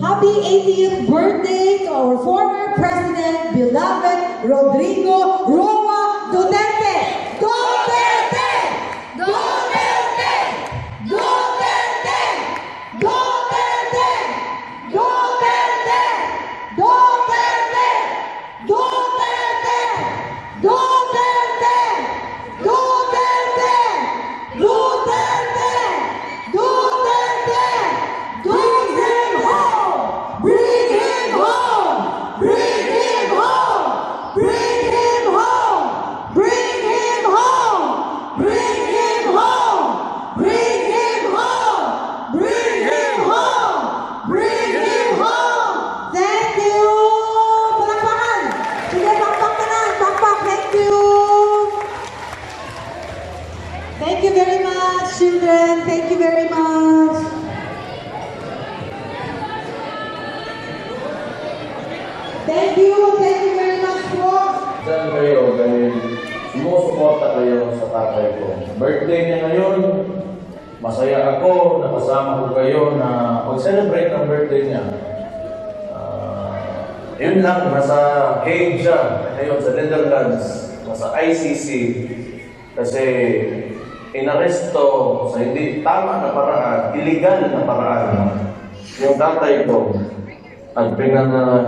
Happy 80th birthday to our former President, beloved Rodrigo Roa Duterte! Duterte! Duterte! Duterte! Duterte! Duterte! Duterte! Duterte! Duterte! Duterte! Duterte! Duterte! Bring him home! Bring him home! Bring him home! Bring him home! Bring him home! Bring him home! Bring him home! Bring him home! Bring him home! Thank you! Palakpakan! Sige, pakpak ka na! Pakpak! Thank you! Thank you very much, children! Thank you very much! Thank you very much po. Saan kayo dahil sumusuporta kayo sa tatay ko. Birthday niya ngayon, masaya ako, nakasama ko kayo na mag-celebrate ang birthday niya. Yun lang, nasa Hague siya, ngayon sa Netherlands, nasa ICC, kasi inaresto sa hindi tama na paraan, illegal na paraan, yung tatay ko. At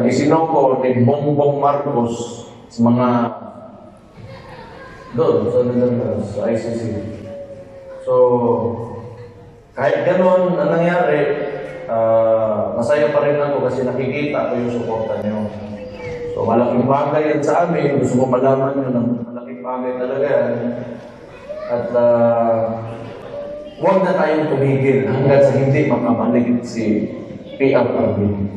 isinoko ni Bongbong Marcos sa mga doon sa Netherlands, sa ICC. So, kahit gano'n na nangyari, masaya pa rin ako kasi nakikita ko yung suporta niyo. So, malaking bagay yan sa amin. Gusto ko malaman nyo na malaking bagay talaga yan. At huwag na tayong tumigil hanggang sa hindi makabalik si PRRD.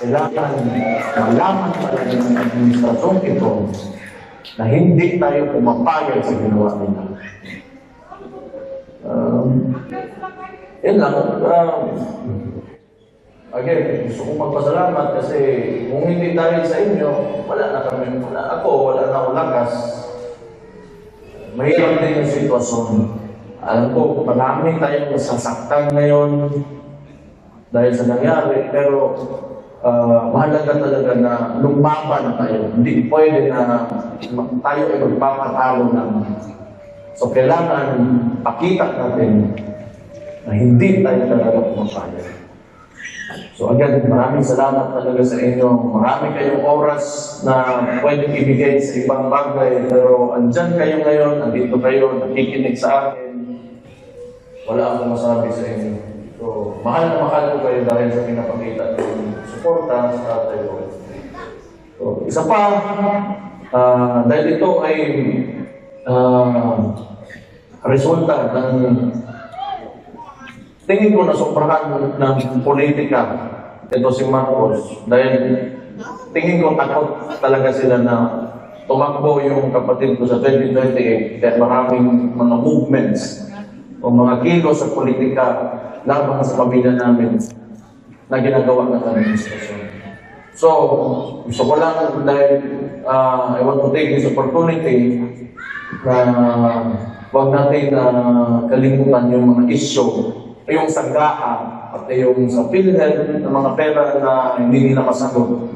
Kailangan malaman talaga ng administrasyong ito na hindi tayo pumapayag sa ginawa nila. Yan lang. Again, gusto kong magpasalamat kasi kung hindi dahil sa inyo, wala na akong lakas. Mahirap din yung sitwasyon. Alam ko, marami tayong nasasaktan ngayon dahil sa nangyari, pero mahalaga talaga na lumaban tayo. Hindi pwede na tayo ay magpapatalo lang. So, kailangan pakita natin na hindi tayo talaga pumapayag. So, again, maraming salamat talaga sa inyo. Marami kayong oras na pwedeng ibigay sa ibang bagay, pero andyan kayo ngayon, andito kayo, nakikinig sa akin. Wala akong masabi sa inyo. So, mahal na mahal ko kayo dahil sa pinapakita ng suporta sa tatay ko. So, isa pa, dahil ito ay resulta ng tingin ko na sobrahan ng politika ito si Marcos dahil tingin ko takot talaga sila na tumakbo yung kapatid ko sa 2028 kaya maraming mga movements o mga kilos sa politika laban sa pamilya namin na ginagawa ng administrasyon. So, gusto ko lang dahil I want to take this opportunity na huwag natin kalimutan yung mga issue, yung sanggahan, at yung sa PhilHealth ng mga pera na hindi nila masagot.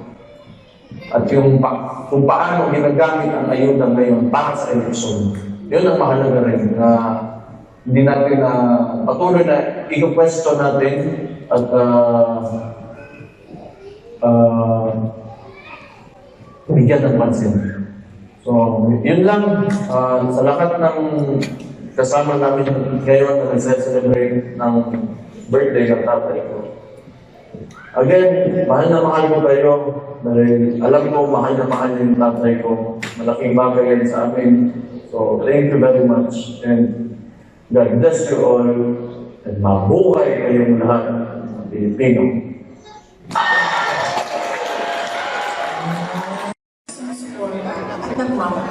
At yung kung paano ginagamit ang ayuda ngayon para sa eleksyon. Yun ang mahalaga rin na hindi natin patuloy na i-question natin at bigyan ng pansin. So, yun lang. Sa lahat ng kasama namin ngayon na nag-celebrate ng birthday ng tatay ko. Again, mahal na mahal ko kayo dahil alam ko mahal na mahal yung tatay ko. Malaking bagay yan sa amin. So, thank you very much. And God bless you all. And mabuhay kayong lahat ng Pilipino. At nagmama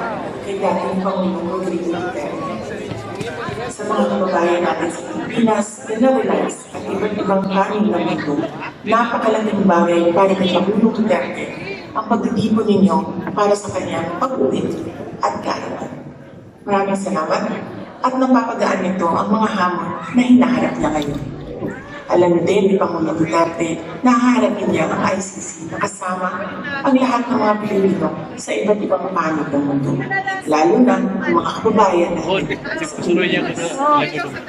kay dating Pangulong Rodrigo Duterte. Sa mga kababayan natin sa Pilipinas na na-realize at iba't ibang kanin ng mundo, napakalaking bagay para kay Pangulong Duterte ang pagtitipon ninyo para sa kanyang pag-uwi at kaarawan. Maraming salamat at napapagaan nito ang mga hamon na hinaharap niya ngayon. Alam din ni Pangulong Duterte na haharapin niya ang ICC na kasama ang lahat ng mga Pilipino sa iba't ibang panig ng mundo, lalo na ang mga kababayan natin sa Pilipinas.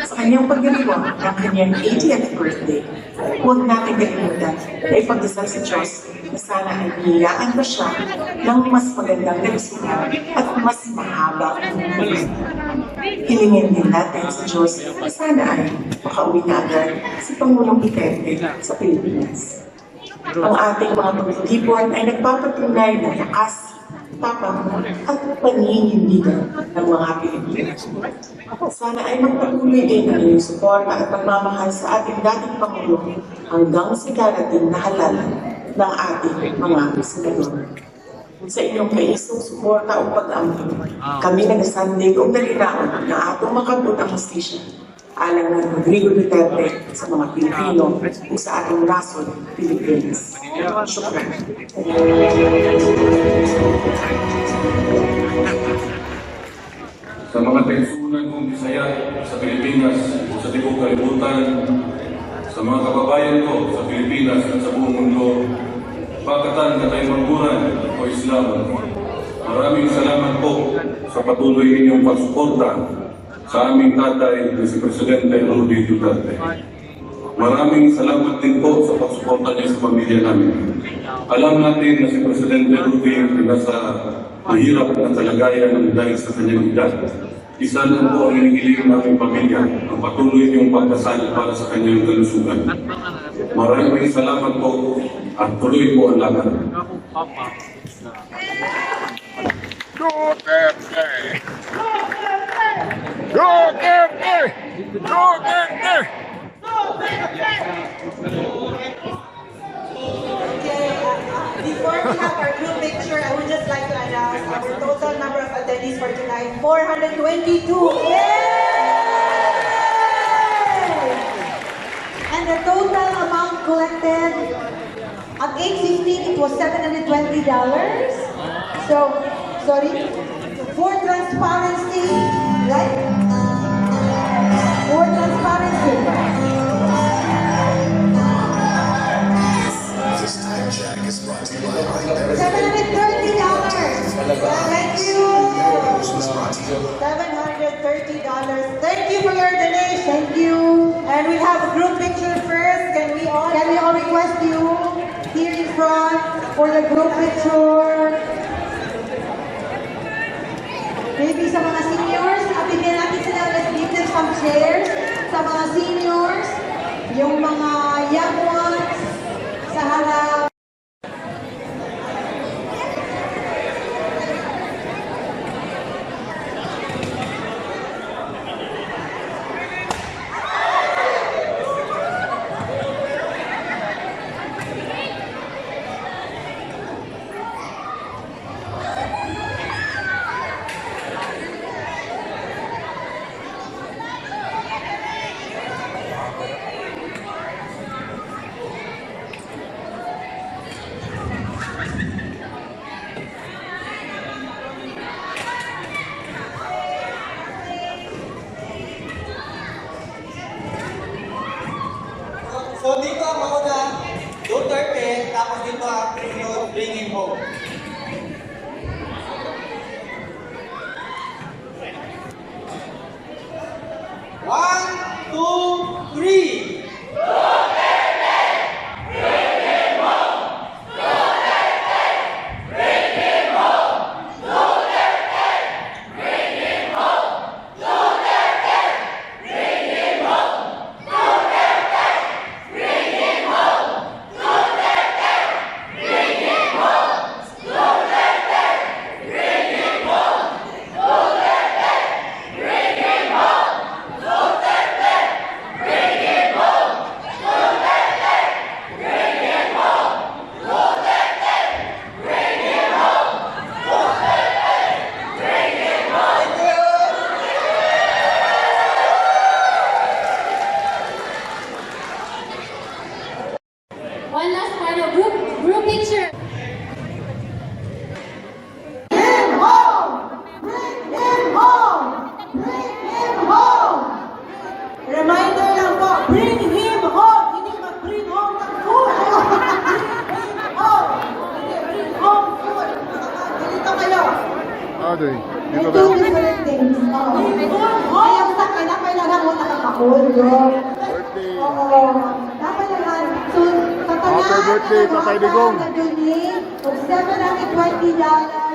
Sa kanyang pagdiriwang ng kanyang 80th birthday, huwag natin kalimutan na ipagdasal sa Diyos na sana ay biyayaan pa siya ng mas magandang kalusugan at mas mahaba ang buhay. Hilingin din natin sa Diyos na sana ay makauwi na agad si Pangulong Duterte sa Pilipinas. Ang ating mga pagtitipon ay nagpapatunay ng lakas, tapang at paninindigan ng mga Pilipino. Sana ay magpatuloy din ang inyong suporta at pagmamahal sa ating dating Pangulo hanggang sa darating na halalan ng ating mga senador. Sa inyong kaisong suporta o pag-amin, kami nagsasandig o nalinaon na atong makabutang hustisya alang ng Rodrigo Duterte sa mga Pilipino o sa ating nasod, Pilipinas. Syukran. Sa mga pensunan kong Bisaya sa Pilipinas o sa Tibok Kalibutan, sa mga kababayan ko sa Pilipinas at sa buong mundo, Pakatan Kataymanguran o Islam, maraming salamat po sa patuloy ninyong pagsuporta sa aming tatay na si Presidente Rodrigo Duterte. Maraming salamat din po sa pagsuporta niya sa pamilya namin. Alam natin na si Presidente Rodrigo ay nasa mahirap na kalagayan dahil sa kanyang edad. Isa na po ang hinihiling ng aming pamilya ang patuloy niyong pagdasal para sa kanyang kalusugan. Maraming salamat po at tuloy po ang laban. Duterte! Duterte! Duterte! Before we have our group picture, I would just like to announce our total number of attendees for tonight, 422. Yay! And the total amount collected at 8:15, it was $720. So, sorry, for transparency, right? For transparency. This time check is brought to you by $730. Thank you. $730. Thank you for your donation. Thank you. And we have a group picture first. Can we all request you here in front for the group picture? Maybe sa mga seniors, bigyan natin sila, let's give them some chairs. Sa mga seniors, yung mga young ones, sa harap. So dito ang mauna, Duterte, tapos dito ang Pinoy bringing home. One, two, three. birthday. Dito Two na. different things. Oo. Kaya sa akin, dapat lang ako nakakakul, bro. Birthday. Oo. Dapat lang. So, Happy birthday, Tatay Digong. Observe namin $20.